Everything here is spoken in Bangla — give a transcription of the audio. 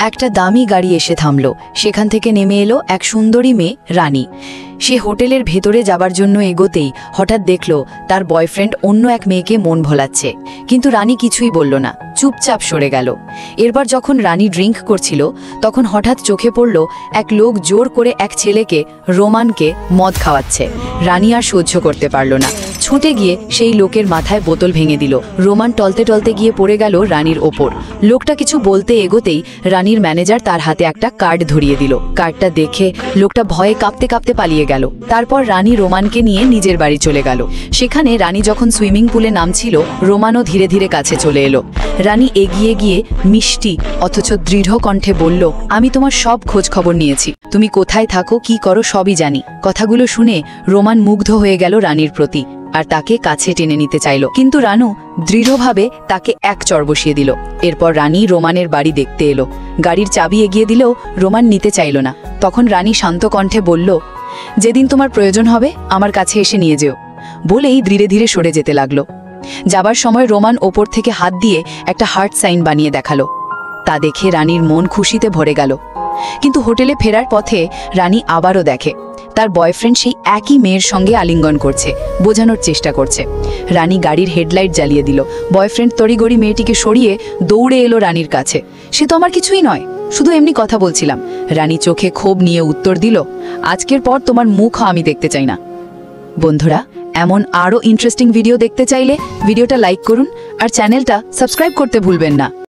একটা দামি গাড়ি এসে থামল। সেখান থেকে নেমে এলো এক সুন্দরী মেয়ে রানী। সে হোটেলের ভেতরে যাবার জন্য এগোতেই হঠাৎ দেখল তার বয়ফ্রেন্ড অন্য এক মেয়েকে মন ভোলাচ্ছে, কিন্তু রানী কিছুই বলল না, চুপচাপ সরে গেল। এরপর যখন রানী ড্রিঙ্ক করছিল তখন হঠাৎ চোখে পড়ল এক লোক জোর করে এক ছেলেকে, রোমানকে, মদ খাওয়াচ্ছে। রানী আর সহ্য করতে পারল না, ছুটে গিয়ে সেই লোকের মাথায় বোতল ভেঙে দিল। রোমান টলতে টলতে গিয়ে পড়ে গেল রানীর ওপর। লোকটা কিছু বলতে এগোতেই রানীর ম্যানেজার তার হাতে একটা কার্ড ধরিয়ে দিল। কার্ডটা দেখে লোকটা ভয়ে কাঁপতে কাঁপতে পালিয়ে গেল। তারপর রানী রোমানকে নিয়ে নিজের বাড়ি চলে গেল। সেখানে রানী যখন সুইমিং পুলে নামছিল, রোমানও ধীরে ধীরে কাছে চলে এলো। রানী এগিয়ে গিয়ে মিষ্টি অথচ দৃঢ় কণ্ঠে বলল, আমি তোমার সব খোঁজ খবর নিয়েছি, তুমি কোথায় থাকো, কি করো, সবই জানি। কথাগুলো শুনে রোমান মুগ্ধ হয়ে গেল রানীর প্রতি আর তাকে কাছে টেনে নিতে চাইল, কিন্তু রানু দৃঢ়ভাবে তাকে এক চড় বসিয়ে দিল। এরপর রানী রোমানের বাড়ি দেখতে এলো। গাড়ির চাবি এগিয়ে দিলেও রোমান নিতে চাইল না। তখন রানী শান্ত কণ্ঠে বলল, যেদিন তোমার প্রয়োজন হবে আমার কাছে এসে নিয়ে যেও। বলেই ধীরে ধীরে সরে যেতে লাগলো। যাবার সময় রোমান ওপর থেকে হাত দিয়ে একটা হার্ট সাইন বানিয়ে দেখালো। তা দেখে রানীর মন খুশিতে ভরে গেল। কিন্তু হোটেলে ফেরার পথে রানী আবারও দেখে তার বয়ফ্রেন্ড সেই একই মেয়ের সঙ্গে আলিঙ্গন করছে, বোঝানোর চেষ্টা করছে। রানী গাড়ির হেডলাইট জ্বালিয়ে দিল। বয়ফ্রেন্ড তড়িগড়ি মেয়েটিকে সরিয়ে দৌড়ে এলো রানীর কাছে। সে তো আমার কিছুই নয়, শুধু এমনি কথা বলছিলাম। রানী চোখে ক্ষোভ নিয়ে উত্তর দিল, আজকের পর তোমার মুখ আমি দেখতে চাই না। বন্ধুরা, এমন আরও ইন্টারেস্টিং ভিডিও দেখতে চাইলে ভিডিওটা লাইক করুন আর চ্যানেলটা সাবস্ক্রাইব করতে ভুলবেন না।